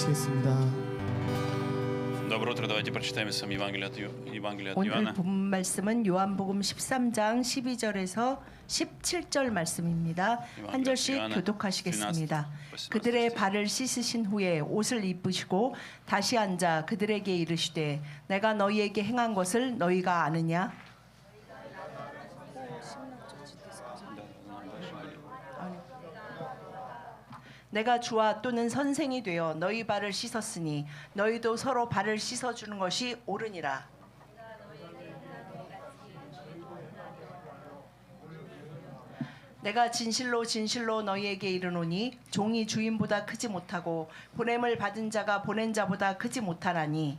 기도하시겠습니다. Доброе утро, давайте прочитаем с вами Евангелие от 오늘 Иоанна. 본 말씀은 요한복음 13장 12절에서 17절 말씀입니다. 한 절씩 교독하시겠습니다. 그들의 발을 씻으신 후에 옷을 입으시고 다시 앉아 그들에게 이르시되 내가 너희에게 행한 것을 너희가 아느냐? 내가 주와 또는 선생이 되어 너희 발을 씻었으니 너희도 서로 발을 씻어주는 것이 옳으니라. 내가 진실로 진실로 너희에게 이르노니 종이 주인보다 크지 못하고 보냄을 받은 자가 보낸 자보다 크지 못하나니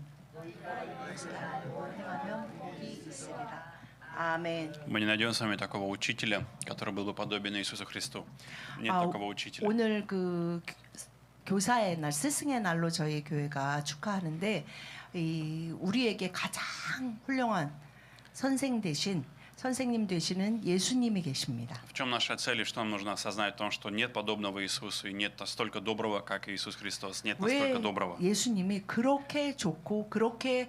아멘. Мы не найдем с вами такого учителя, который был бы подобен Иисусу Христу. Нет такого учителя. 오늘 그 교사의 날, 스승의 날로 저희 교회가 축하하는데 우리에게 가장 훌륭한 선생님 되시는 예수님이 계십니다. В чем наша цель и что нам нужно осознать? В том, что нет подобного Иисусу и нет настолько доброго, как Иисус Христос. Нет настолько доброго. 왜 예수님이 그렇게 좋고 그렇게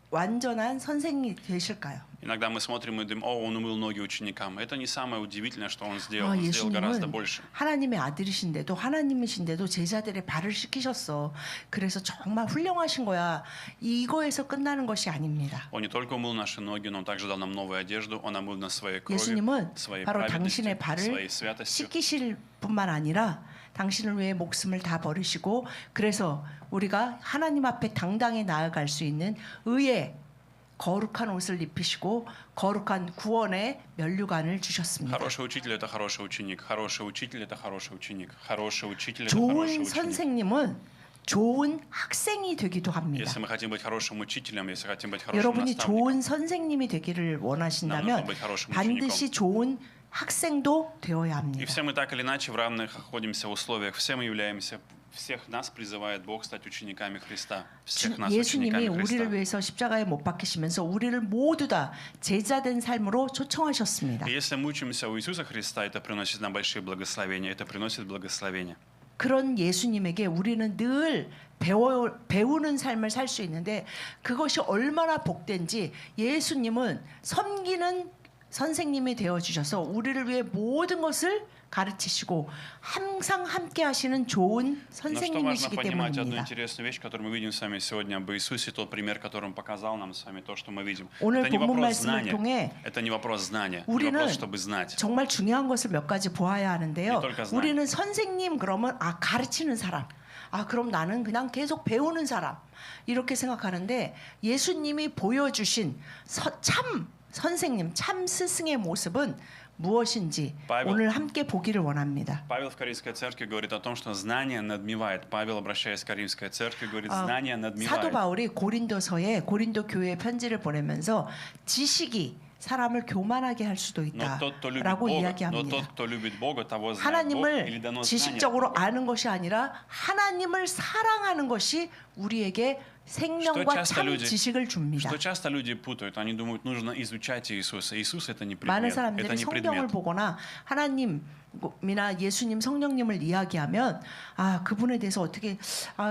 완전한 선생님이 되실까요? Иногда мы смотрим и думаем, он умыл ноги ученикам. Это не самое удивительное, что он сделал. Он сделал гораздо больше. 하나님의 아들이신데도 하나님이신데도 제자들의 발을 씻기셨어. 그래서 정말 훌륭하신 거야. 이거에서 끝나는 것이 아닙니다. Он не только умыл наши ноги, но он также дал нам новую одежду. Он омыл нас своей кровью, 예수님은 своей 바로 праведностью, 당신의 발을 своей святостью. 씻기실 뿐만 아니라 당신을 위해 목숨을 다 버리시고 그래서 우리가 하나님 앞에 당당히 나아갈 수 있는 의의 거룩한 옷을 입히시고 거룩한 구원의 면류관을 주셨습니다. Хороший учитель – это хороший ученик. Хороший учитель – это хороший ученик. Хороший учитель – это хороший 좋은 ученик. 선생님은 좋은 학생이 되기도 합니다. Если мы хотим быть хорошим учителем, если хотим быть хорошим 여러분이 наставником, 좋은 선생님이 되기를 원하신다면 반드시 좋은 학생도 되어야 и 합니다. все мы так или иначе в равных находимся условиях. Все мы являемся, всех нас призывает Бог стать учениками Христа. Всех нас 예수님이 учениками 우리를 Христа. 위해서 십자가에 못 박히시면서 우리를 모두 다 제자된 삶으로 초청하셨습니다. И если мы учимся у Иисуса Христа, это приносит нам большие благословения. Это приносит благословения. 그런 예수님에게 우리는 늘 배우는 삶을 살 수 있는데 그것이 얼마나 복된지 예수님은 섬기는 선생님이 되어주셔서 우리를 위해 모든 것을 가르치시고 항상 함께 하시는 좋은 Но что важно 선생님이시기 понимать одну 때문입니다. интересную вещь, которую мы видим с вами сегодня об Иисусе, тот пример, который Он показал нам с вами, то, что мы видим. 오늘 Это не 본문 вопрос 말씀을 знания. 통해 Это не вопрос знания, не 우리는 вопрос, чтобы знать. 정말 중요한 것을 몇 가지 보아야 하는데요. 우리는 선생님 그러면 가르치는 사람. 그럼 나는 그냥 계속 배우는 사람. 이렇게 생각하는데 예수님이 보여주신 참 선생님, 참 스승의 모습은 무엇인지 오늘 함께 보기를 원합니다. Павел в Коринфской церкви говорит о том, что знание надмевает. Павел, обращаясь к Коринфской церкви, говорит, знание надмевает. 사도 바울이 고린도 교회에 편지를 보내면서 지식이 사람을 교만하게 할 수도 있다라고 이야기합니다. 하나님을 지식적으로 아는 것이 아니라 하나님을 사랑하는 것이 우리에게 생명과 참 지식을 줍니다. Что часто люди путают, они думают, нужно изучать Иисуса. Иисус это не 많은 предмет, это 사람들이 не 성경을 предмет. 보거나 하나님이나 예수님, 성령님을 이야기하면 그분에 대해서 어떻게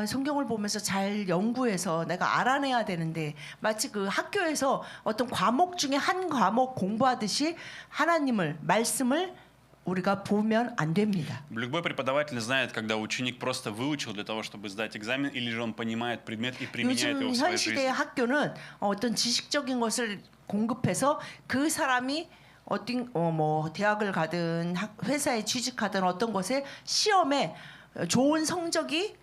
성경을 보면서 잘 연구해서 내가 알아내야 되는데 마치 그 학교에서 어떤 과목 중에 한 과목 공부하듯이 하나님을 말씀을 우리가 보면 안 됩니다. Любой преподаватель знает, когда ученик просто выучил для того, чтобы сдать экзамен, или же он понимает предмет и применяет его 요즘 в 현 своей 시대의 жизни. 학교는 어떤 지식적인 것을 공급해서 그 사람이 대학을 가든 회사에 취직하든 어떤 것에 시험에 좋은 성적을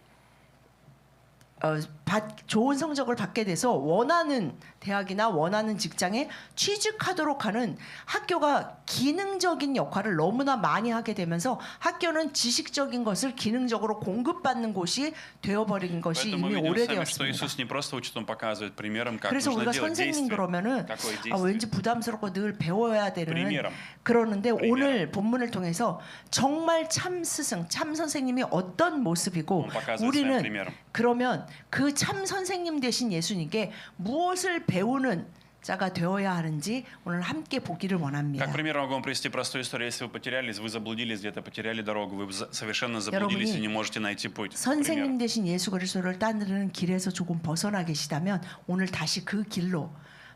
받게 돼서 원하는 대학이나 원하는 직장에 취직하도록 하는 학교가 기능적인 역할을 너무나 많이 하게 되면서 학교는 지식적인 것을 기능적으로 공급받는 곳이 되어버린 것이 Поэтому 이미 мы видим сами, 오래되었습니다. что Иисус не просто учит, Он показывает примером, как 그래서 нужно 우리가 делать 선생님 действие. 그러면은 Какое действие. 왠지 부담스럽고 늘 배워야 되는 примером. 그러는데 오늘 본문을 통해서 정말 참 스승, 참 선생님이 어떤 모습이고 우리는 그러면 그 참 선생님 되신 예수님께 무엇을 배우는 자가 되어야 하는지 오늘 함께 보기를 Как 원합니다. пример могу вам привести простую историю. Если вы потерялись, вы заблудились где-то, потеряли дорогу, вы совершенно заблудились и не можете найти путь. 선생님 Пример. 되신 예수 그리스도를 따르는 길에서 조금 벗어나 계시다면 오늘 다시 그 길로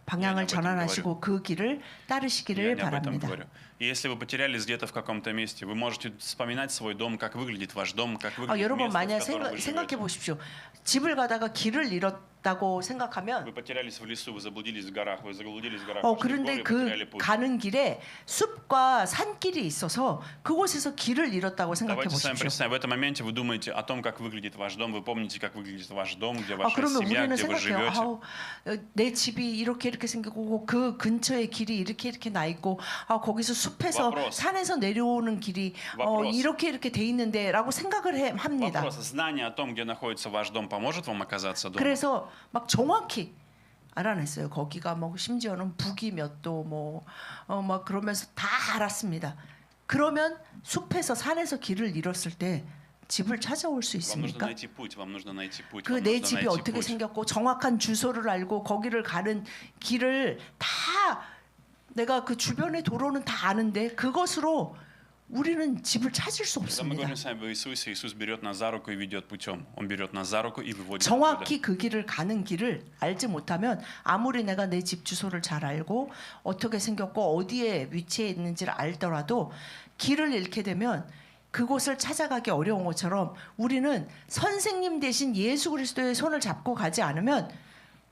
방향을 об этом 전환하시고 그 길을 Я 따르시기를 не об этом 바랍니다. говорю. И если вы потерялись где-то в каком-то месте, вы можете вспоминать свой дом, как выглядит ваш дом, как выглядит 여러분 место, 만약 в котором вы 생각해 живете. 보십시오. 집을 가다가 길을 잃었다고 생각하면 Вы потерялись в лесу, вы заблудились в горах, вы заблудились в горах, пошли в горы 그런데 и потеряли 그 путь. 가는 길에 숲과 산길이 있어서 그곳에서 길을 잃었다고 생각해 Давайте с вами 보십시오. представим, в этом моменте вы думаете о том, как выглядит ваш дом, вы помните, как выглядит ваш дом, где ваша 그러면 семья, 우리는 где вы 생각해요. живете. 내 집이 이렇게 생기고 그 근처에 길이 이렇게 나 있고 거기서 숲에서 Вопрос. 산에서 내려오는 길이 Вопрос. 이렇게 돼 있는데라고 생각을 합니다. Вопрос, знание о том, где находится ваш дом, поможет вам оказаться дома? 그래서 막 정확히 알아냈어요. 거기가 뭐 심지어는 북이 몇 도 막 그러면서 다 알았습니다. 그러면 숲에서 산에서 길을 잃었을 때 집을 찾아올 수 Вам нужно 있습니까? найти путь, вам нужно найти путь, 그 вам 내 нужно 집이 найти 어떻게 путь. 생겼고 정확한 주소를 알고 거기를 가는 길을 다 내가 그 주변의 도로는 다 아는데 그것으로 우리는 집을 찾을 수 Когда мы 없습니다. говорим с вами об Иисусе, Иисус берет нас за руку и ведет путем. Он берет нас за руку и выводит оттуда. 정확히 그 길을 가는 길을 알지 못하면 아무리 내가 내 집 주소를 잘 알고 어떻게 생겼고 어디에 위치해 있는지를 알더라도 길을 잃게 되면 그곳을 찾아가기 어려운 것처럼 우리는 선생님 대신 예수 그리스도의 손을 잡고 가지 않으면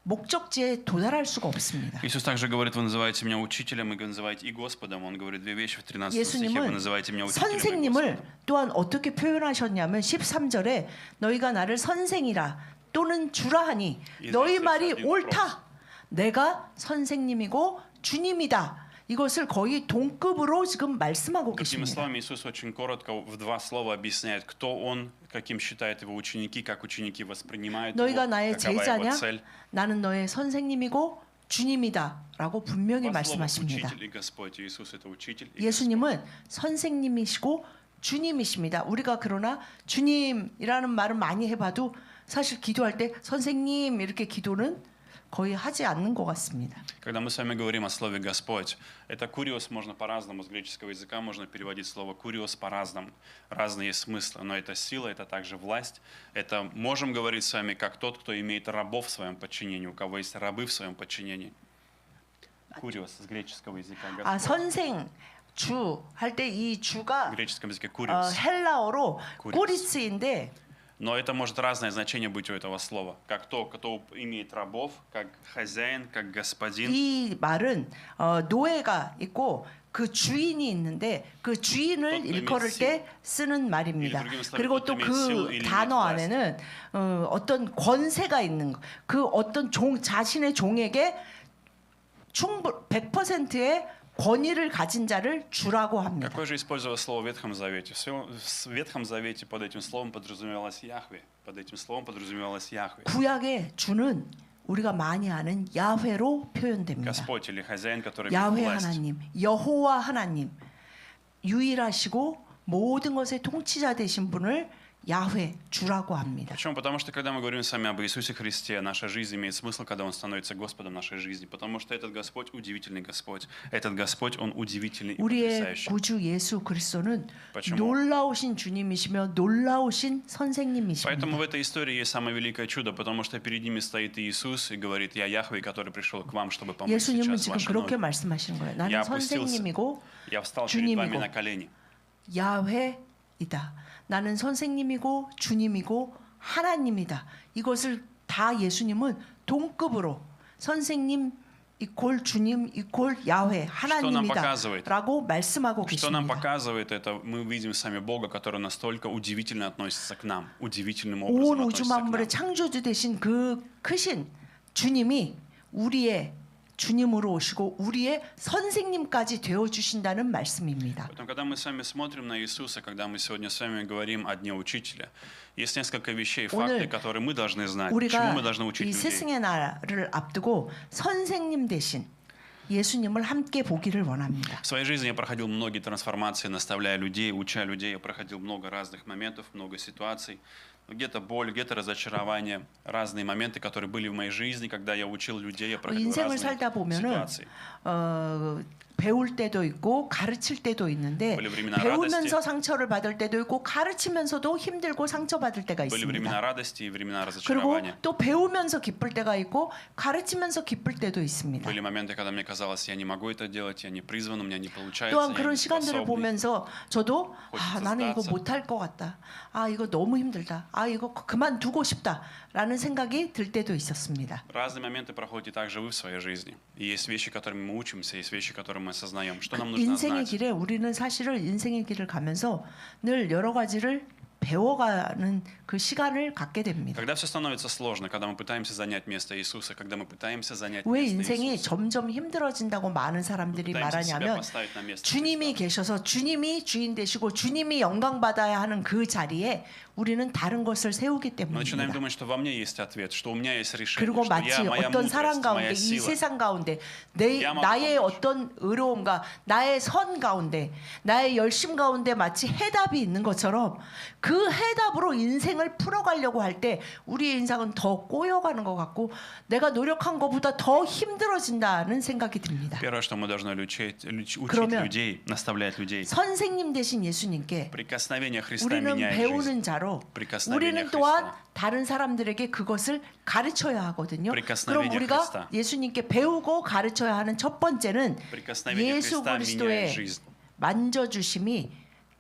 목적지에 도달할 수가 없습니다. Иисус также говорит, вы называете меня учителем и называете и Господом. Он говорит две вещи в 13 стихе. Вы 예수님은 называете меня учителем и 선생님을 Господом. 또한 어떻게 표현하셨냐면 13절에 너희가 나를 선생이라 또는 주라 하니 너희 말이 옳다. 내가 선생님이고 주님이다. 이것을 거의 동급으로 지금 말씀하고 Другими 계십니다. словами, Иисус очень коротко в два слова объясняет, кто Он, каким считает Его ученики, как ученики воспринимают Его, 너희가 나의 какова 제자냐? Его цель. 나는 너의 선생님이고 주님이다라고 분명히 Два слова 말씀하십니다. учитель и Господь. Иисус это учитель и Господь. 예수님은 선생님이시고 주님이십니다. 우리가 그러나 주님이라는 말은 많이 해봐도 사실 기도할 때 선생님 이렇게 기도는 거의 하지 않는 것 같습니다. Когда мы с вами говорим о слове Господь, это куриос можно по-разному, с греческого языка можно переводить слово куриос по-разному. Разные есть смыслы, но это сила, это также власть. Это можем говорить с вами как тот, кто имеет рабов в своем подчинении, у кого есть рабы в своем подчинении. Куриос с греческого языка. 아 Господь. 선생 주 할 때 이 주가 В греческом языке куриос. 헬라어로 Kurios. 꾸리스인데 Но это может разное значение быть у этого слова. Как то, кто имеет рабов, как хозяин, как господин. 이 말은 노예가 있고 그 주인이 있는데 그 주인을 어떤 일컬을 의미, 때 쓰는 말입니다. или другими словами, 그리고 어떤 또 의미, 그 силу или 단어 власть. 안에는 어떤 권세가 있는 거, 그 어떤 자신의 종에게 충분 100%의 권위를 가진 자를 주라고 합니다. Какое же использовалось слово в Ветхом Завете? В Ветхом Завете под этим словом подразумевалось Яхве. Под этим словом подразумевалось Яхве. 구약의 주는 우리가 많이 아는 야훼로 표현됩니다. Господь или хозяин, который имеет 야훼 власть. 하나님, 여호와 하나님, 유일하시고 모든 것의 통치자 되신 분을 야훼 주라고 합니다. Почему? Потому что когда мы говорим с вами об Иисусе Христе, наша жизнь имеет смысл, когда Он становится Господом нашей жизни. Потому что этот Господь удивительный Господь. Этот Господь, Он удивительный и 우리의 потрясающий. 구주 예수 그리스도는 Почему? 놀라우신 주님이시며 놀라우신 선생님이십니다. Поэтому в этой истории есть самое великое чудо, потому что перед ними стоит Иисус и говорит, я Яхве, который пришел к вам, чтобы помочь 예수님은 сейчас 지금 ваши 그렇게 ноги. 말씀하시는 거예요. 나는 Я опустился. 선생님이고 Я встал перед вами 주님이고. на колени. 야훼이다. 나는 선생님이고 주님이고 하나님이다. 이것을 다 예수님은 동급으로 선생님 이퀄 주님 이퀄 야훼 하나님이다라고 말씀하고 Что нам 계십니다. показывает это? Мы видим сами Бога, который настолько удивительно относится к нам, удивительным 온 образом 우주 относится к 만물의 нам. 창조주 되신 그 크신 주님이 우리의 주님으로 오시고 우리의 선생님까지 되어 주신다는 말씀입니다. Поэтому, когда мы с вами смотрим на Иисуса, когда мы сегодня с вами говорим о Дне Учителя, есть несколько вещей, факты, 오늘 которые мы должны знать. Чему 우리가 мы должны учить 이 людей? 스승의 날을 앞두고 선생님 대신 예수님을 함께 보기를 원합니다. В своей жизни я проходил многие трансформации, наставляя людей, уча людей. Я проходил много разных моментов, много ситуаций. где-то боль, где-то разочарование, разные моменты, которые были в моей жизни, когда я учил людей, я проходил 인생을 разные 살다 보면은 ситуации. 배울 때도 있고 가르칠 때도 있는데 были времена 배우면서 радости, 상처를 받을 때도 있고 가르치면서도 힘들고 상처받을 때가 были 있습니다. времена радости и времена 그리고 разочарования. 또 배우면서 기쁠 때가 있고 가르치면서 기쁠 때도 있습니다. Были моменты, когда мне казалось, я не могу это делать, я не призван, у меня не получается, 또한 я 그런 не 시간들을 способный. 보면서 저도 хочется 나는 이거 сдаться. 못할 것 같다. 이거 너무 힘들다. 이거 그만두고 싶다라는 생각이 들 때도 있었습니다. Разные моменты проходите также вы в своей жизни. И есть вещи, которыми мы учимся, есть вещи, которые мы осознаем. Что нам нужно 인생의 знать? 길에 우리는 사실은 인생의 길을 가면서 늘 여러 가지를 배워가는 그 시간을 갖게 됩니다. Когда все становится сложно, когда мы пытаемся занять место Иисуса, когда мы пытаемся занять 왜 место 인생이 Иисуса, 점점 힘들어진다고 많은 사람들이 пытаемся себя 말하냐면 поставить на место 주님이 Христа. 계셔서 주님이 주인 되시고 주님이 영광 받아야 하는 그 자리에 우리는 다른 것을 세우기 Мы начинаем 때문입니다. думать, что во мне есть ответ, что у меня есть решение, 그리고 что 마치 я, моя 어떤 사랑 мудрость, 가운데 моя 이 сила. 세상 가운데 야마고 나의 помощь. 어떤 의로움과 나의 선 가운데 나의 열심 가운데 마치 해답이 있는 것처럼 그 해답으로 인생을 풀어가려고 할 때 우리의 인생은 더 꼬여가는 것 같고 내가 노력한 것보다 더 힘들어진다는 생각이 듭니다. Первое, что мы должны учить 그러면 людей, наставлять людей. 선생님 되신 예수님께 Прикосновение Христа 우리는 меняет жизнь. 배우는 자로 Прикосновение 우리는 또한 Христа. 다른 사람들에게 그것을 가르쳐야 하거든요. 그럼 Прикосновение 우리가 Христа. 예수님께 배우고 가르쳐야 하는 첫 번째는 Прикосновение 예수 Христа меняет 그리스도의 жизнь. 만져주심이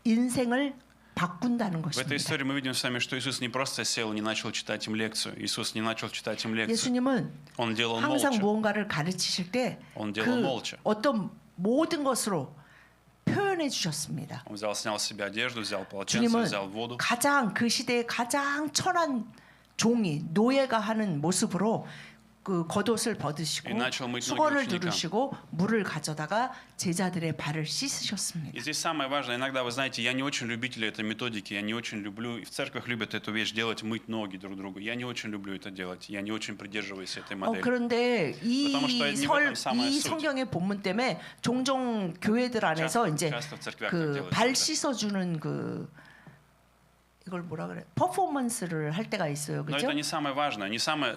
인생을 바꾼다는 В этой 것입니다. истории мы видим с вами, что Иисус не просто сел и не начал читать им лекцию. Иисус не начал читать им лекцию. 예수님은 Он делал 항상 молча. 무언가를 가르치실 때 Он делал 그 молча. 어떤 모든 것으로 표현해 주셨습니다. Он снял с себя одежду, взял полотенце, 주님은 взял воду. 가장 그 시대의 가장 천한 종이 노예가 하는 모습으로 그 겉옷을 벗으시고 И начал мыть ноги 수건을 ученикам. 두르시고 물을 가져다가 제자들의 발을 씻으셨습니다. И здесь самое важное, иногда, вы знаете, я не очень любитель этой методики, я не очень люблю, и в церквях любят эту вещь делать, мыть ноги друг другу. Я не очень люблю это делать, я не очень придерживаюсь этой модели. 그런데 потому что не в этом самая 이 суть. 성경의 본문 때문에 종종 교회들 안에서 이제 часто в церквях так 그 делают. 발 씻어주는 이걸 뭐라 그래? 퍼포먼스를 할 때가 있어요, Но 그렇죠? это не самое важное.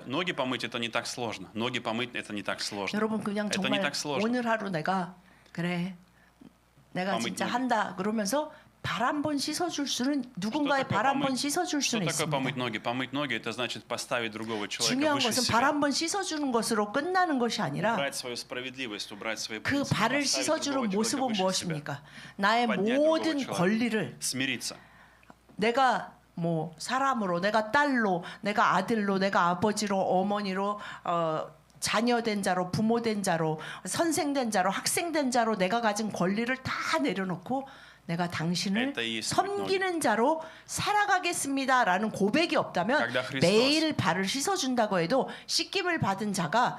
Ноги помыть это не так сложно. Ноги помыть это не так сложно. 여러분 그냥 это не 정말 так сложно. 오늘 하루 내가 진짜 ноги. 한다 그러면서 발 한 번 씻어줄 수는 누군가의 발 한 번 씻어줄 Что 수는 такое помыть 있습니다. ноги? Помыть ноги это значит поставить другого человека 중요한 выше 것은 себя. 발 한 번 씻어주는 것으로 끝나는 것이 아니라 убрать свою справедливость, убрать свои 그 принципы, 발을 поставить 씻어주는 другого человека 모습은 выше себя. 무엇입니까? 나의 поднять 모든 другого человека. 권리를 Смириться. 내가 뭐 사람으로, 내가 딸로, 내가 아들로, 내가 아버지로, 어머니로, 자녀된 자로, 부모된 자로, 선생된 자로, 학생된 자로 내가 가진 권리를 다 내려놓고 내가 당신을 Это и есть 섬기는 자로 살아가겠습니다라는 고백이 없다면 Когда Христос- 매일 발을 씻어준다고 해도 씻김을 받은 자가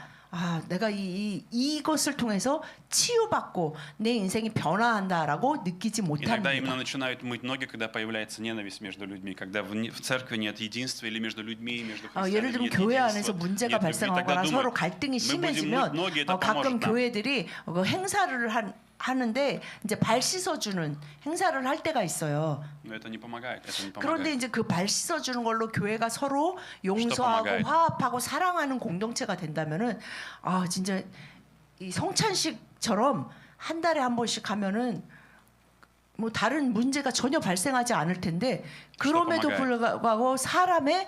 내가 이것을 통해서 치유받고 내 인생이 변화한다라고 느끼지 Иногда 못합니다. именно начинают мыть ноги, когда появляется ненависть между людьми, когда в церкви нет единства или между людьми, между 예를 христианами 들면 нет 교회 안에서 единства, 문제가 нет любви. 발생하거나 Тогда 서로 думают, 갈등이 мы будем 심해지면 мыть ноги, это 가끔 поможет нам. 교회들이 행사를 하는데 이제 발 씻어주는 행사를 할 때가 있어요. Но это не помогает, это не 그런데 помогает. 이제 그 발 씻어주는 걸로 교회가 서로 용서하고 pomagает? 화합하고 사랑하는 공동체가 된다면은 진짜 이 성찬식처럼 한 달에 한 번씩 하면은 뭐 다른 문제가 전혀 발생하지 않을 텐데 그럼에도 pomagает? 불구하고 사람의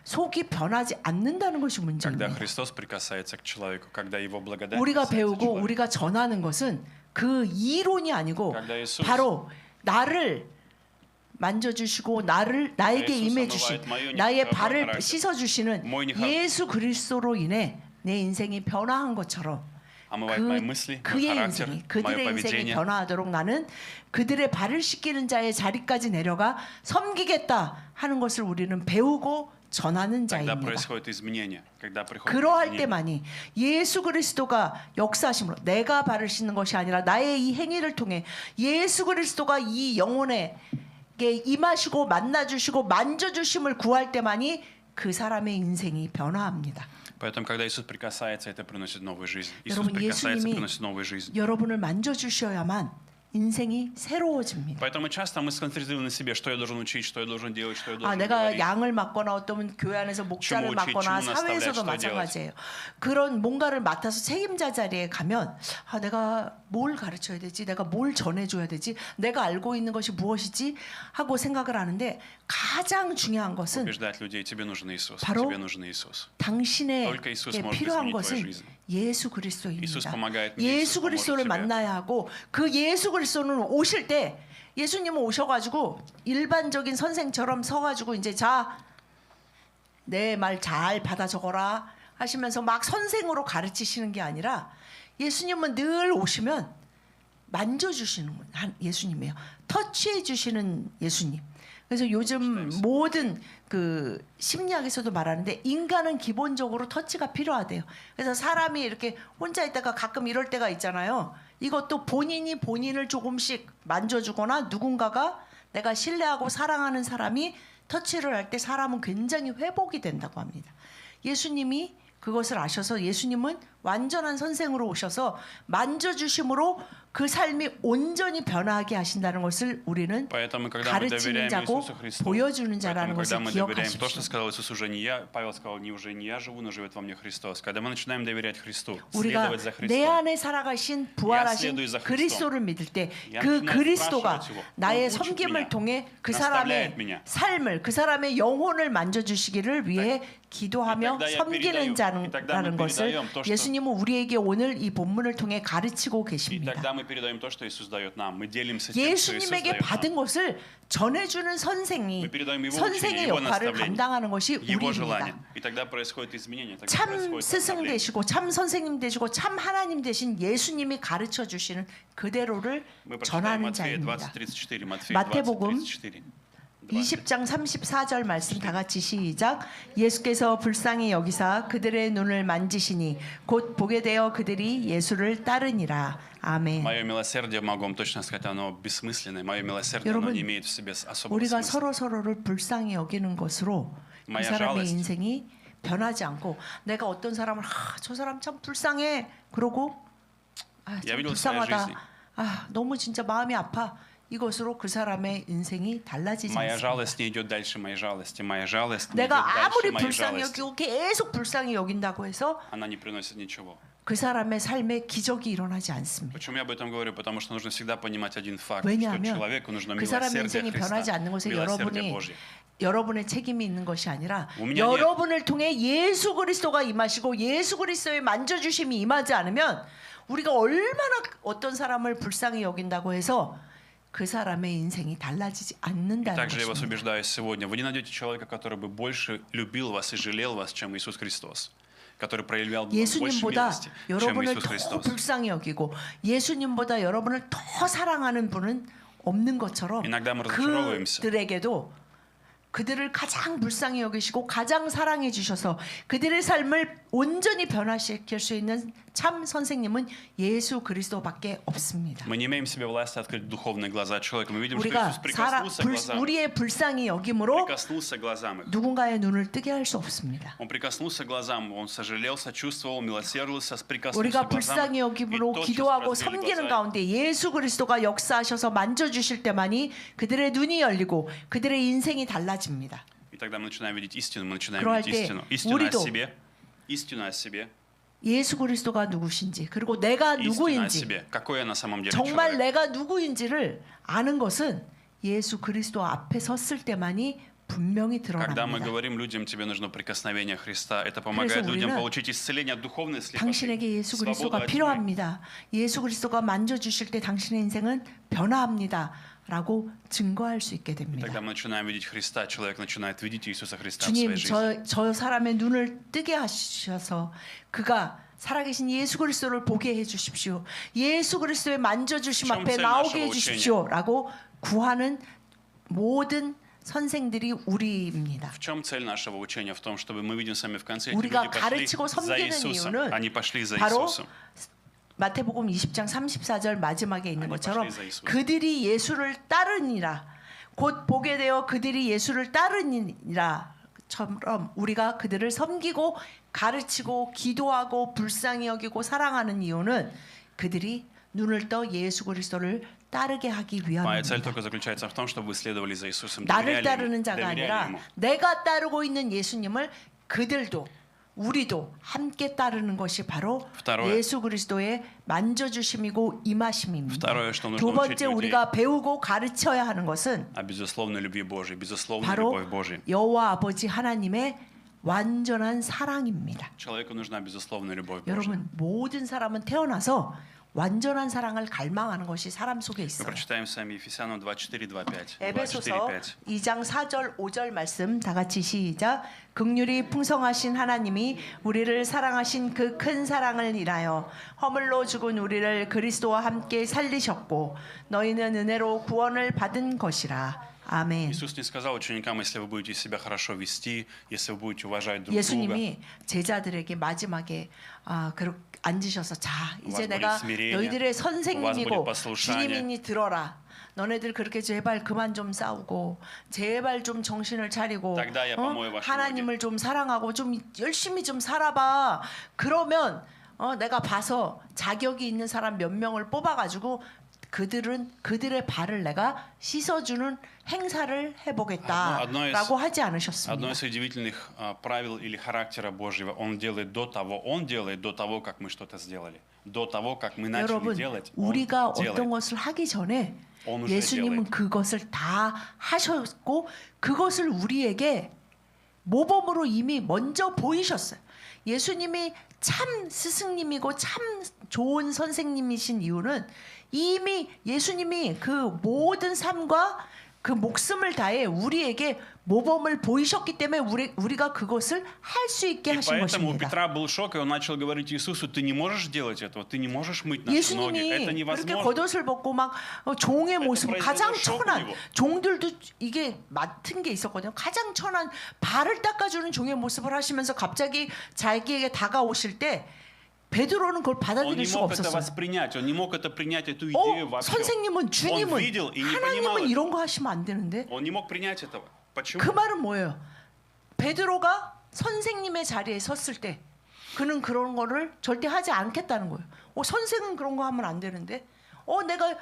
속이 변하지 않는다는 것이 Когда 문제입니다. Христос прикасается к человеку, когда его благодать 우리가 касается 배우고 человека. 우리가 전하는 것은 그 이론이 아니고 Когда Иисус 바로 나를 만져주시고 나에게 예수 임해주신 омывает мою 나의 нехороший 발을 характер, 씻어주시는 мой нехороший- 예수 그리스도로 인해 내 인생이 변화한 것처럼 омывает мои мысли, мой 그의 характер, 인생이 мое 그들의 인생이 поведение. 변화하도록 나는 그들의 발을 씻기는 자의 자리까지 내려가 섬기겠다 하는 것을 우리는 배우고 전하는 Когда 자입니다. происходит изменение, когда приходит 그러할 изменение. 때만이 예수 그리스도가 역사하심으로 내가 발을 씻는 것이 아니라 나의 이 행위를 통해 예수 그리스도가 이 영혼에게 임하시고 만나주시고 만져주심을 구할 때만이 그 사람의 인생이 변화합니다. Поэтому, когда Иисус прикасается, это приносит новую жизнь. Иисус 여러분, прикасается, 예수님이 приносит новую жизнь. 여러분을 만져주셔야만 인생이 새로워집니다. Поэтому часто мы сконцентрированы на себе, что я должен учить, что я должен делать, что я 아, должен 내가 говорить. 양을 맡거나 어떤 교회 안에서 목자를 чему учить, 맡거나 чему 사회에서도 наставлять, что 마찬가지예요. 그런 뭔가를 맡아서 책임자 자리에 가면 아, 내가 뭘 가르쳐야 되지? 내가 뭘 전해줘야 되지? 내가 알고 있는 것이 무엇이지? 하고 생각을 하는데 가장 중요한 것은 Убеждать людей, тебе нужен Иисус, 바로 тебе нужен Иисус. 당신에게 Только Иисус может 필요한 изменить твою 것은 жизнь. 예수 그리스도입니다. Иисус помогает мне, 예수 Иисус 그리스도를 поможет тебе. 만나야 하고 그 예수 그리스도는 오실 때 예수님은 오셔가지고 일반적인 선생처럼 서가지고 이제 자 내 말 잘 받아 적어라 하시면서 막 선생으로 가르치시는 게 아니라 예수님은 늘 오시면 만져주시는 예수님이에요. 터치해 주시는 예수님. 그래서 요즘 모든 그 심리학에서도 말하는데 인간은 기본적으로 터치가 필요하대요. 그래서 사람이 이렇게 혼자 있다가 가끔 이럴 때가 있잖아요. 이것도 본인이 본인을 조금씩 만져주거나 누군가가 내가 신뢰하고 사랑하는 사람이 터치를 할 때 사람은 굉장히 회복이 된다고 합니다. 예수님이 그것을 아셔서 예수님은 완전한 선생으로 오셔서 만져주심으로 그 삶이 온전히 변화하게 하신다는 것을 우리는 Поэтому, когда мы 가르치는 доверяем 자고 Иисусу Христу, 보여주는 자라는 поэтому, когда 것을 мы доверяем то, 기억하십시오. что сказал Иисус, уже не я, Павел сказал, уже не я живу, но живет во мне Христос. Когда мы начинаем доверять Христу, 우리가 следовать за 내 Христом, 안에 살아가신 부활하신 следую за Христом. 그리스도를 믿을 때 Я 그 начинаю 그리스도가 спрашивать его. 나의 Он учит 섬김을 меня, 통해 그 наставляет 사람의 меня. 삶을 그 사람의 영혼을 만져주시기를 위해 기도하며 И тогда я 섬기는 передаю, и тогда 자라는 мы 것을 передаем то, что- 예수님은 우리에게 오늘 이 본문을 통해 가르치고 И 계십니다. тогда мы передаем то, что Иисус дает нам. Мы делимся тем, что Иисус 예수님에게 дает 받은 нам. 것을 전해주는 선생이 Мы передаем Его 선생의 учение, Его 역할을 наставление, 감당하는 것이 Его желание. 우리입니다. И тогда происходит изменение, тогда 참 происходит 스승 обновление. 되시고 참 선생님 되시고 참 하나님 되신 예수님이 가르쳐 주시는 그대로를 Мы прочитаем 전하는 Матфея 자입니다. 20:34. Матфея 마태복음 20:34. 20장 34절 말씀 다 같이 시작. 예수께서 불쌍히 여기사 그들의 눈을 만지시니 곧 보게 되어 그들이 예수를 따르니라. 아멘. Мое милосердие, могу вам точно сказать, оно бессмысленное. Мое милосердие, оно 여러분, не имеет в себе особого 우리가 смысла. 서로를 불쌍히 여기는 것으로 그 마야 사람의 жалость. 인생이 변하지 않고 내가 어떤 사람을 저 사람 참 불쌍해 그러고 참 Я видел в своей 불쌍하다. жизни. 너무 진짜 마음이 아파. 이것으로 그 사람의 인생이 달라지지 Моя 않습니다. жалость не идет дальше моей жалости. Моя жалость не идет 내가 дальше 아무리 моей 불쌍히 жалости. 여기고 계속 불쌍히 여긴다고 해서 Она не приносит ничего. 그 사람의 삶에 기적이 일어나지 않습니다. Почему я об этом говорю? Потому что нужно всегда понимать один факт, что 왜냐하면 человеку нужно 그 사람의 милосердие 인생이 변하지 Христа, 않는 것에 милосердие Божье. 여러분의 책임이 있는 것이 아니라 У меня 여러분을 통해 예수 그리스도가 임하시고 예수 그리스도의 만져주심이 임하지 않으면 우리가 얼마나 어떤 사람을 불쌍히 여긴다고 해서 그 사람의 인생이 달라지지 않는다는 Также я вас 것입니다. убеждаю сегодня, вы не найдете человека, который бы больше любил вас и жалел вас, чем Иисус Христос, который проявлял бы вам больше 예수님보다 милости, чем 여러분을 Иисус 더 Христос. 불쌍히 여기고 예수님보다 여러분을 더 사랑하는 분은 없는 것처럼 Иногда мы разочаровываемся. 그들에게도 그들을 가장 불쌍히 여기시고 가장 사랑해 주셔서 그들의 삶을 온전히 변화시킬 수 있는 참 선생님은 예수 그리스도밖에 없습니다. Мы не имеем в себе власти открыть духовные глаза человека. Мы видим, что 우리가 Иисус прикоснулся к глазам. 우리의 불쌍히 여김으로 Прикоснулся к глазам их. 누군가의 눈을 뜨게 할 수 없습니다. Он прикоснулся к глазам, он сожалел, сочувствовал, милосердился, прикоснулся 우리가 к глазам. 불쌍히 И 여김으로 тотчас 기도하고 разбили 섬기는 глаза. 가운데 예수 그리스도가 역사하셔서 만져주실 때만이 그들의 눈이 열리고 그들의 인생이 달라집니다. И тогда мы начинаем видеть истину, мы начинаем 그럴 видеть 때 истину. Истину о 우리도 себе. Истину о себе. 예수 그리스도가 누구신지 그리고 내가 Истину о 누구인지 себе. Какой я на самом деле 정말 человек. 내가 누구인지를 아는 것은 예수 그리스도 앞에 섰을 때만이 분명히 Когда мы 드러납니다. говорим людям, тебе нужно прикосновение Христа, это помогает 그래서 людям 우리는 получить исцеление от духовной слепоты, 당신에게 예수 свободу 그리스도가 от тьмы. 필요합니다. 예수 그리스도가 만져주실 때 당신의 인생은 변화합니다. 라고 증거할 수 있게 И 됩니다. тогда мы начинаем видеть Христа, человек начинает видеть Иисуса Христа в 주님, своей жизни. 저 사람의 눈을 뜨게 하셔서 그가 살아계신 예수 그리스도를 보게 해주십시오. 예수 그리스도의 만져주심 좀 앞에 셀 나오게 나셔 해주십시오. 라고 구하는 모든 선생들이 우리입니다. В чем цель нашего учения? В том, чтобы мы видим с вами в конце, эти 우리가 люди пошли 가르치고 за 섬기는 Иисусом. 이유는 Они пошли за 바로 Иисусом. 마태복음 20장 34절 마지막에 있는 아니, 것처럼 박사의 예수. 그들이 예수를 따르니라 곧 보게 되어 그들이 예수를 따르니라처럼 우리가 그들을 섬기고 가르치고 기도하고 불쌍히 여기고 사랑하는 이유는 그들이 눈을 떠 예수 그리스도를 따르게 하기 Моя цель 위함입니다. только заключается в том, чтобы вы следовали за Иисусом, 나를 доверяли 따르는 자가 доверяли 아니라 Ему. 내가 따르고 있는 예수님을 그들도 우리도 함께 따르는 것이 바로 Второе. 예수 그리스도의 만져주심이고 임하심입니다. Второе, что 두 нужно учить 번째 людей 우리가 배우고 가르쳐야 하는 것은 о безусловной любви Божьей, безусловной 바로 любовь Божьей. 여호와 아버지 하나님의 완전한 사랑입니다. Человеку нужна безусловная любовь Божья. 여러분 모든 사람은 태어나서 완전한 사랑을 갈망하는 것이 사람 속에 Мы 있어요. прочитаем с вами Ефесянам 24, 25. 에베소서 24, 5. 2장 4절 5절 말씀 다 같이 시작. 긍휼이 풍성하신 하나님이 우리를 사랑하신 그 큰 사랑을 인하여 허물로 죽은 우리를 그리스도와 함께 살리셨고 너희는 은혜로 구원을 받은 것이라. 아멘. Иисус не сказал ученикам, если вы будете себя хорошо вести, если вы будете уважать друг друга. 예수님이 제자들에게 마지막에 그렇게 앉으셔서 자 이제 내가 너희들의 선생님이고 주님이니 들어라. 너네들 그렇게 제발 그만 좀 싸우고 제발 좀 정신을 차리고 하나님을 좀 사랑하고 좀 열심히 좀 살아봐. 그러면 내가 봐서 자격이 있는 사람 몇 명을 뽑아가지고 그들의 발을 내가 씻어주는 행사를 해보겠다라고 하지 Одно 않으셨습니다. из удивительных правил или характера Божьего, Он делает до того, как мы что-то сделали. До того, как мы начали 여러분 делать, 우리가 Он 어떤 делает. 것을 하기 전에 Он уже 예수님은 делает. 그것을 다 하셨고 그것을 우리에게 모범으로 이미 먼저 보이셨어요. 예수님이 참 스승님이고 참 좋은 선생님이신 이유는 이미 예수님이 그 모든 삶과 그 목숨을 다해 우리에게 모범을 보이셨기 때문에 우리가 그것을 할 수 있게 И 하신 поэтому у 것입니다. Петра был шок, и он начал говорить Иисусу: ты не можешь делать этого, ты не можешь мыть наши ноги, это 예수님이 그렇게 невозможно. 겉옷을 벗고 막 종의 모습 произвело 가장 шок 천한 у него. 종들도 이게 맡은 게 있었거든요. 가장 천한 발을 닦아주는 종의 모습을 하시면서 갑자기 자기에게 다가오실 때 베드로는 그걸 Он 받아들일 не 수가 мог это 없었어요. воспринять, он не мог это принять эту идею вообще. 선생님은 주님은 видел и не понимал 하나님은 это. 이런 거 하시면 안 되는데 Он не мог принять этого. Почему? 그 말은 뭐예요? 베드로가 선생님의 자리에 섰을 때 그는 그런 거를 절대 하지 않겠다는 거예요. 선생은 그런 거 하면 안 되는데, 내가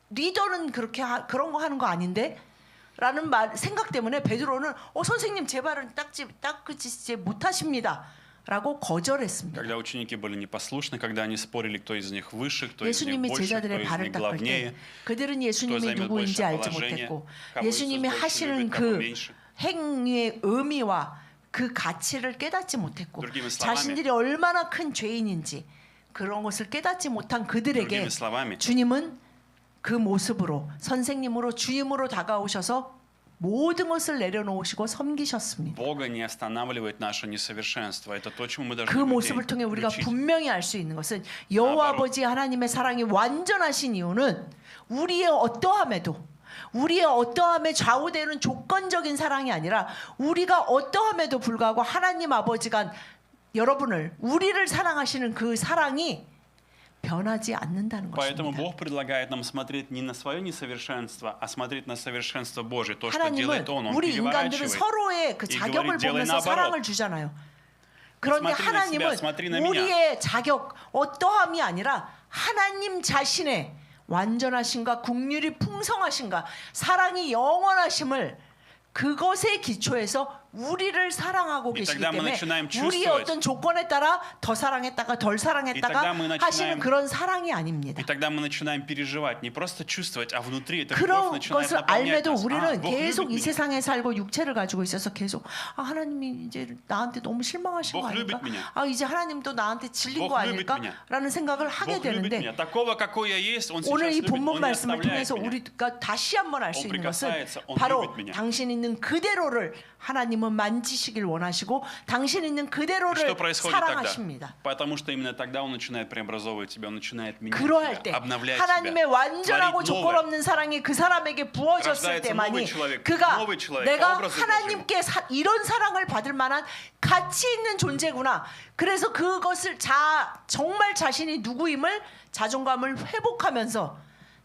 리더는 그렇게 그런 거 하는 거 아닌데? 라는 생각 때문에 베드로는 선생님 제 발은 닦지 못하십니다. 라고 거절했습니다. Когда ученики были непослушны, когда они спорили, кто из них выше, кто из них 예수님이 больше, кто 제자들의 из 발을 них 닦을 때 главнее, 그들은 кто 예수님이 займет 누구인지 большее 알지 положение, 못했고 кого Иисус 예수님이 больше 하시는 любит, кого 그 меньше. 행위의 의미와 그 가치를 깨닫지 못했고 другими словами, 자신들이 얼마나 큰 죄인인지 그런 것을 깨닫지 못한 그들에게 другими словами, 주님은 그 모습으로 선생님으로 주임으로 다가오셔서 모든 것을 내려놓으시고 섬기셨습니다. Бога не останавливает наше несовершенство. Это то, чему мы должны 그 모습을 통해 우리가 учить. 분명히 알 수 있는 것은 여호와 아버지 하나님의 사랑이 완전하신 이유는 우리의 어떠함에 좌우되는 조건적인 사랑이 아니라 우리가 어떠함에도 불구하고 하나님 아버지가 우리를 사랑하시는 그 사랑이 변하지 않는다는 Поэтому 것입니다. Бог предлагает нам смотреть не на свое несовершенство, а смотреть на совершенство Божие. То, что 하나님은 делает Он 우리 인간들은 переворачивает. 서로의 그 이 자격을 говорит, 보면서 делай 사랑을 주잖아요. 그런데 Смотри на себя, 하나님은 смотри на меня. 우리의 자격, 어떠함이 아니라 하나님 자신의 완전하신가, 긍휼이 풍성하신가, 사랑이 영원하심을 그것에 기초해서 우리를 사랑하고 계시기 тогда мы 때문에 начинаем 우리의 чувствовать. 어떤 조건에 따라 더 사랑했다가 덜 사랑했다가 тогда мы 하시는 начинаем- 그런 사랑이 아닙니다. И тогда мы начинаем переживать, не просто чувствовать, а внутри эта любовь 그런 начинает 것을 наполнять 알매도 нас. 우리는 Бог 계속 любит 이 меня. 세상에 살고 육체를 가지고 있어서 계속 하나님이 이제 나한테 너무 실망하신 거 Бог 아닐까? любит меня. 이제 하나님도 나한테 질린 Bог 거 любит 아닐까? меня. 라는 생각을 하게 Бог любит 되는데 меня. Такого, какой я есть, Он 오늘 сейчас 이 любит. 본문 Он не 말씀을 оставляет 통해서 меня. 우리가 다시 한번 알 수 있는 것은 prikасается, он 바로 любит меня. 당신 있는 그대로를 하나님은 만지시길 원하시고 당신 있는 И 그대로를 что происходит 사랑하십니다. тогда? Потому что именно тогда Он начинает преобразовывать тебя, Он начинает менять 그러할 тебя, 때 обновлять 하나님의 тебя, 완전하고 творить 조건 новое. 없는 사랑이 그 사람에게 부어졌을 рождается 때만이 новый человек, 그가 новый человек, 내가 образ을 하나님께 이런 사랑을 받을 만한 가치 있는 존재구나. 그래서 그것을 정말 자신이 누구임을 자존감을 회복하면서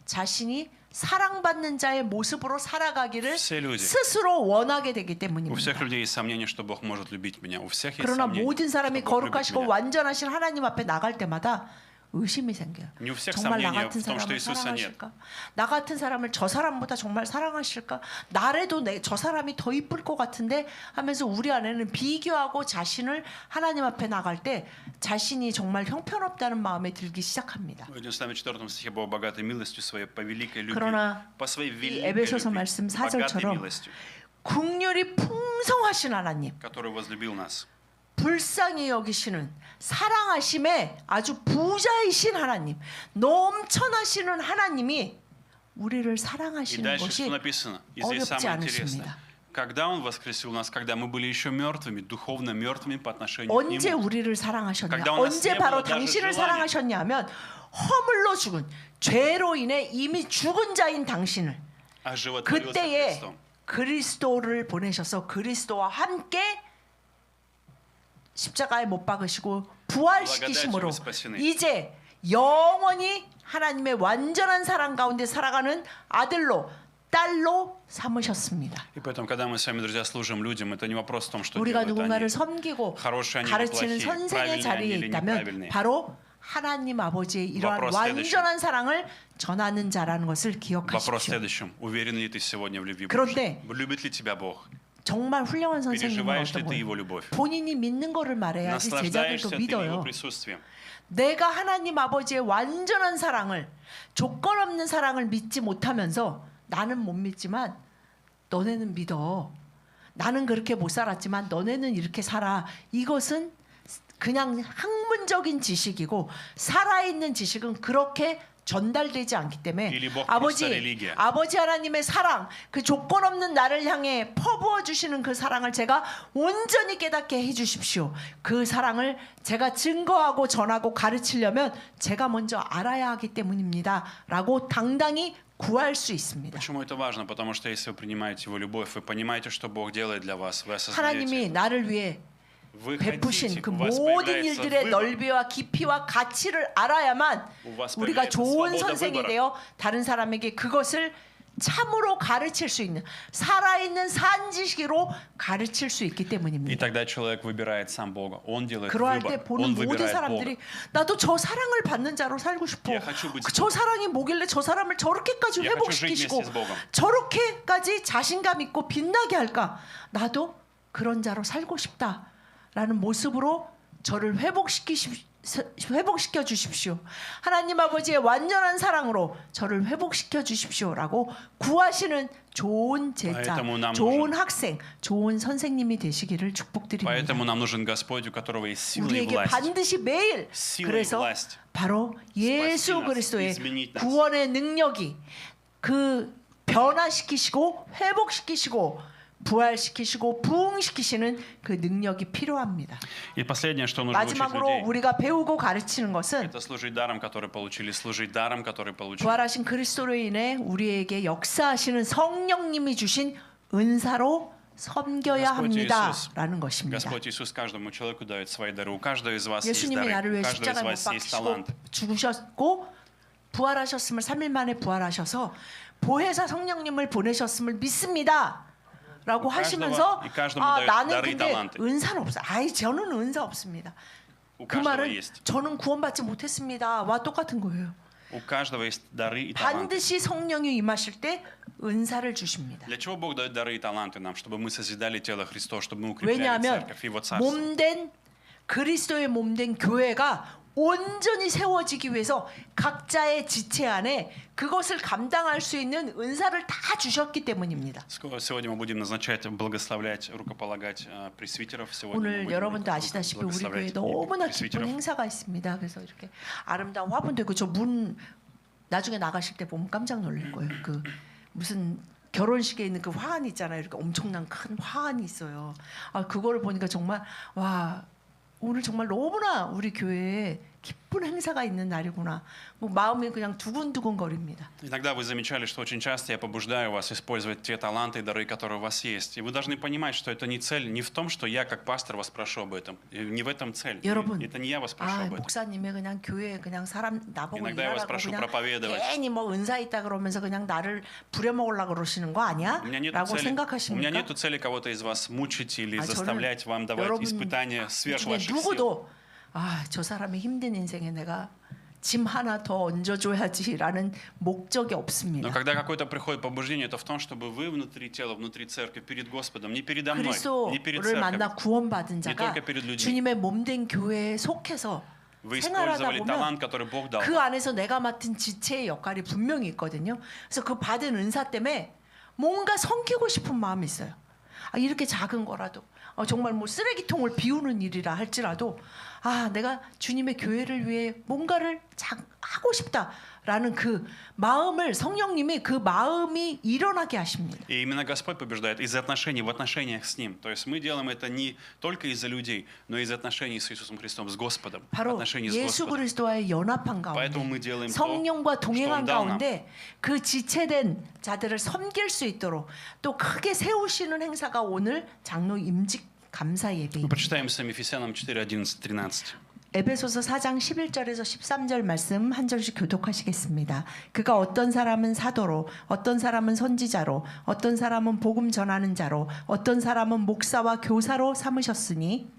자신이 사랑받는 자의 모습으로 살아가기를 Все люди. 스스로 원하게 되기 У 때문입니다. всех людей есть сомнение, что Бог может любить меня. У всех есть 그러나 сомнение, 모든 사람이 что Бог любит 거룩하시고 меня. 완전하신 하나님 앞에 나갈 때마다 의심이 생겨요. Не у всех 정말 나 сомнения 같은 в том, что 사람을 Иисуса нет. 사랑하실까? 나 같은 사람을 저 사람보다 정말 사랑하실까? 나래도 저 사람이 더 이쁠 것 같은데 하면서 우리 안에는 비교하고 자신을 하나님 앞에 나갈 때 자신이 정말 형편없다는 마음에 들기 시작합니다. В 94 стихе Бог богатой милостью своей по великой любви, 그러나 по своей 이 великой 에베소서 любви, 말씀 богатой 4절처럼 милостью, 긍휼이 풍성하신 하나님, который возлюбил нас. 불쌍히 여기시는 사랑하심에 아주 부자이신 하나님, 넘쳐나시는 하나님이 우리를 И 사랑하시는 дальше 것이 что написано? И здесь 어렵지 самое интересное. 않으십니다. Когда Он воскресил нас, когда мы были еще мертвыми, духовно мертвыми по отношению к 언제 Нему, 우리를 사랑하셨냐? когда у нас 언제 не 바로 было даже 당신을 желания. 사랑하셨냐 하면 허물로 죽은 죄로 인해 이미 죽은 자인 당신을 оживотворился 그때에 Христом. 그리스도를 보내셔서 그리스도와 함께 십자가에 못 박으시고 부활시키심으로 이제 영원히 하나님의 완전한 사랑 가운데 살아가는 아들로 딸로 삼으셨습니다. И поэтому, когда мы с вами, друзья, служим людям, это не вопрос в том, что 우리가 делают 누군가를 они. 섬기고 хорошие они или 가르치는 плохие, 선생의 правильные они 자리에 или 있다면 неправильные. 바로 하나님 아버지의 이러한 вопрос следующий. 완전한 사랑을 전하는 자라는 것을 Вопрос в 기억하십시오. следующем. Уверен ли ты сегодня в любви 그런데 Божьей? Любит ли тебя Бог? 정말 훌륭한 선생님은 Переживаешь ли 어떤 ты 거예요? Его любовь? 본인이 믿는 거를 말해야지 제자들도 Наслаждаешься ты Его 믿어요. присутствием? 내가 하나님 아버지의 완전한 사랑을, 조건 없는 사랑을 믿지 못하면서 나는 못 믿지만 너네는 믿어. 나는 그렇게 못 살았지만 너네는 이렇게 살아. 이것은 그냥 학문적인 지식이고 살아있는 지식은 그렇게 전달되지 않기 때문에 아버지 하나님의 사랑, 그 조건 없는 나를 향해 퍼부어 주시는 그 사랑을 제가 온전히 깨닫게 해 주십시오. 그 사랑을 제가 증거하고 전하고 가르치려면 제가 먼저 알아야 하기 때문입니다. 라고 당당히 구할 수 있습니다. Почему это важно? Потому что если вы принимаете Его любовь, вы понимаете, что Бог делает для вас, вы 하나님이 осознаете. 나를 위해 Вы 베푸신 хотите, 그 у вас 모든 появляется 일들의 выбор. 넓이와 깊이와 가치를 알아야만 У вас 우리가 появляется 좋은 свобода 선생이 выбора. 되어 다른 사람에게 그것을 참으로 가르칠 수 있는 살아있는 산지식으로 가르칠 수 있기 И 때문입니다. тогда человек выбирает сам Бога. Он делает 그러할 выбор. 때 보는 Он 모든 выбирает 사람들이 Бога. 나도 저 사랑을 받는 자로 살고 싶어. Я хочу быть 저 사랑이 뭐길래 저 사람을 저렇게까지 Я хочу жить 회복시키시고 вместе с Богом. 저렇게까지 자신감 있고 빛나게 할까? 나도 그런 자로 살고 싶다라는 모습으로 저를 회복시켜 주십시오. 하나님 아버지의 완전한 사랑으로 저를 회복시켜 주십시오라고 구하시는 좋은 제자, 좋은 학생, 좋은 선생님이 되시기를 축복드립니다. Поэтому нам нужен Господь, у которого есть сила и 우리에게 власть. 반드시 매일 Сила и 그래서 власть. 바로 예수 нас, 그리스도의 изменить нас. 구원의 능력이 그 변화시키시고 회복시키시고 부활시키시고 부흥시키시는 그 능력이 필요합니다. И последнее, что нужно учить 마지막으로 людей, 우리가 배우고 가르치는 것은 это служить даром, который получили, служить даром, который получили. 부활하신 그리스도로 인해 우리에게 역사하시는 성령님이 주신 은사로 섬겨야 합니다라는 것입니다. Господь Иисус каждому человеку дает свои дары. У каждого из вас есть 예수님이 дары. 나를 У 위해 каждого из 십자가에 못 вас есть 박히시고 таланты. 죽으셨고 부활하셨음을 3일 만에 부활하셔서 보혜사 성령님을 보내셨음을 믿습니다. 라고 하시면서 나는 근데 은사는 없어. 아이 저는 은사 없습니다. 그 말은 저는 구원받지 못했습니다. 와 똑같은 거예요. У каждого есть дары и таланты. 반드시 성령이 임하실 때 은사를 주십니다. Для чего Бог дает дары и таланты нам? Чтобы мы созидали тело Христова, чтобы мы укрепляли 왜냐하면 церковь, Его царство. 몸된 그리스도의 몸된 교회가 온전히 세워지기 위해서 각자의 지체 안에 그것을 감당할 수 있는 은사를 다 주셨기 때문입니다. Сегодня мы будем назначать, благословлять, рукополагать пресвитеров. Сегодня мы 오늘 будем 여러분도 아시다시피 우리 교회에 너무나 기쁜 행사가 있습니다. 그래서 이렇게 아름다운 화분도 있고 저 문 나중에 나가실 때 보면 깜짝 놀랄 거예요. 그 무슨 결혼식에 있는 그 화환 있잖아요. 이렇게 엄청난 큰 화환이 있어요. 아 그거를 보니까 정말 와 오늘 정말 너무나 우리 교회에 기쁜 행사가 있는 날이구나. 뭐 마음이 그냥 두근두근 거립니다. Иногда вы замечали, что очень часто я побуждаю вас использовать те таланты и дары, которые у вас есть. И вы должны понимать, что это не цель, не в том, что я как пастор вас прошу об этом. Не в этом цель. 여러분, Это не я вас прошу об этом. 목사님이 그냥 교회에 그냥 사람 나보고 Иногда я вас 일하라고 прошу 그냥 проповедовать. 괜히 뭐 은사 있다 그러면서 그냥 나를 부려먹으려고 그러시는 거 아니야? У меня 라고 нету 생각하십니까? цели кого-то из вас мучить или 저는 заставлять вам давать 여러분 испытания сверх 중에 ваших сил. 누구도 저 사람의 힘든 인생에 내가 짐 하나 더 얹어줘야지라는 목적이 Но 없습니다. когда какое-то приходит побуждение, это в том, чтобы вы внутри тела, внутри церкви, перед Господом, не передо мной, не перед 그리스도를 만나 церковью. 구원받은 Не 자가 только перед людьми. 주님의 몸된 교회에 속해서 Вы 생활하다 использовали талант, 보면 который Бог дал. 그 안에서 내가 맡은 지체의 역할이 분명히 있거든요. 그래서 그 받은 은사 때문에 뭔가 섬기고 싶은 마음이 있어요. 이렇게 작은 거라도 정말 뭐 쓰레기통을 비우는 일이라 할지라도 내가 주님의 교회를 위해 뭔가를 하고 싶다라는 그 마음을 성령님이 그 마음이 일어나게 하십니다. И именно Господь побеждает из отношений, в отношениях с Ним. То есть мы делаем это не только из-за людей, но и из отношений с Иисусом Христом, с Господом. 바로 Отношений с 예수 Господом. 그리스도와의 연합한 Поэтому 가운데 мы делаем то, 성령과 동행한 что Он дал нам. 가운데 그 지체된 자들을 섬길 수 있도록 또 크게 세우시는 행사가 오늘 장로 임직 감사 Мы 예배입니다. прочитаем с вами Ефесянам 4, 11, 13. 에베소서 4장 11절에서 13절 말씀 한 절씩 교독하시겠습니다. 그가 어떤 사람은 사도로, 어떤 사람은 선지자로, 어떤 사람은 복음 전하는 자로, 어떤 사람은 목사와 교사로 삼으셨으니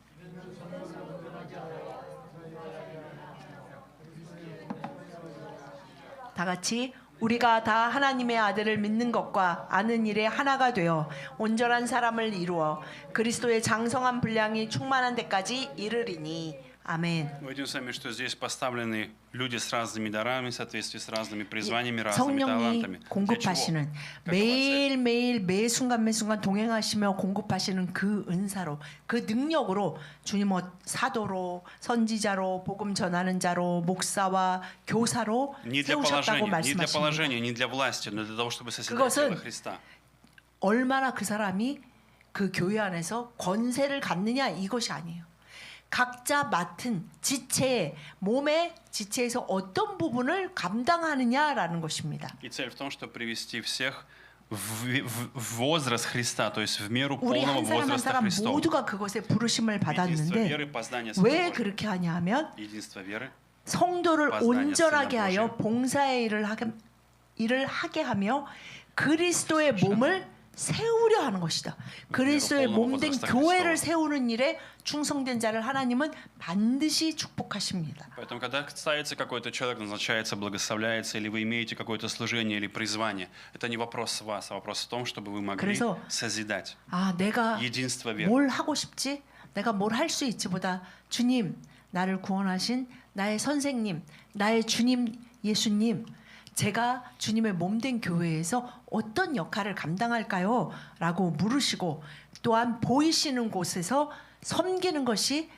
다 같이 우리가 다 하나님의 아들을 믿는 것과 아는 일에 하나가 되어 온전한 사람을 이루어 그리스도의 장성한 분량이 충만한 데까지 이르리니 아멘. Мы видим с вами, что здесь поставлены люди с разными дарами, в соответствии с разными призваниями, разными 성령이 талантами. Для чего? 공급하시는 Какова цель? 매일매일 매 순간 동행하시며 공급하시는 그 은사로 그 능력으로 주님 사도로 선지자로 복음 전하는 자로 목사와 교사로 Не для 세우셨다고 положения, не для 말씀하십니다. положения, не для власти, но для того, чтобы созидать 그것은 тело Христа. 얼마나 그 사람이 그 교회 안에서 권세를 갖느냐 이것이 아니에요. 각자 맡은 지체의 몸의 지체에서 어떤 부분을 감당하느냐라는 것입니다. И цель в том, чтобы привести всех в возраст Христа, то есть в меру 우리 полного 한 사람 한 возраста 사람 Христова. 모두가 그것에 부르심을 Единство 받았는데 веры, познание 왜 Сына Божия. 그렇게 하냐 하면 Единство веры, 성도를 познание 온전하게 Сына 하여 Божия. 봉사의 일을 하게 하며 그리스도의 몸을 세우려 하는 것이다. 그리스도의 몸된 교회를 세우는 일에 충성된 자를 하나님은 반드시 축복하십니다. Поэтому, когда ставится какой-то человек, назначается, благословляется, или вы имеете какое-то служение или призвание, это не вопрос с вас, а вопрос в том, чтобы вы могли 그래서 созидать 내가 единство веры. 뭘 하고 싶지? 내가 뭘 할 수 있지보다 주님, 나를 구원하신 나의 선생님, 나의 주님 예수님, 제가 주님의 몸된 교회에서 어떤 역할을 감당할까요? 라고 물으시고 또한 보이시는 곳에서 섬기는 것이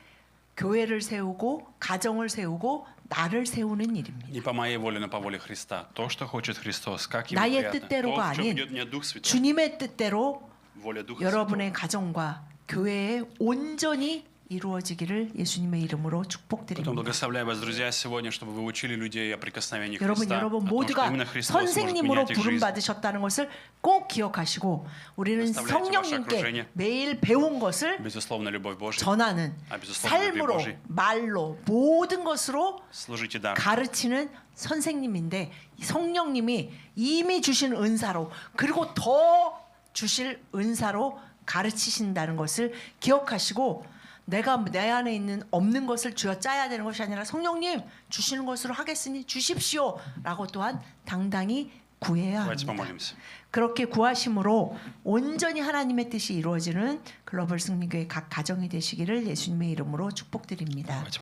교회를 세우고 가정을 세우고 나를 세우는 일입니다. Не по моей воле, но по воле Христа. То, что хочет Христос, как ему 나의 приятно. 뜻대로가 То, в чем 아닌 ведет меня Дух Святой. 주님의 뜻대로 Воля Духа 여러분의 Святого. 가정과 교회에 온전히 이루어지기를 예수님의 이름으로 Потом 축복드립니다. благословляю вас, друзья, сегодня, чтобы вы учили людей о прикосновении 여러분 Христа, о том, что 모두가 именно Христос может 선생님으로 менять их 부름 жизнь. 받으셨다는 것을 꼭 기억하시고 우리는 Представляете ваше 성령님께 окружение. 매일 배운 것을 Безусловно, любовь Божья. 전하는 безусловно, 삶으로 любовь Божьей. 말로 모든 것으로 Служите дар. 가르치는 선생님인데 성령님이 이미 주신 은사로 그리고 더 주실 은사로 가르치신다는 것을 기억하시고 내가 내 안에 있는 없는 것을 쥐어 짜야 되는 것이 아니라 성령님 주시는 것으로 하겠으니 주십시오라고 또한 당당히 구해야 Давайте 합니다. помолимся. 그렇게 구하심으로 온전히 하나님의 뜻이 이루어지는 글로벌 승리교회 각 가정이 되시기를 예수님의 이름으로 축복드립니다.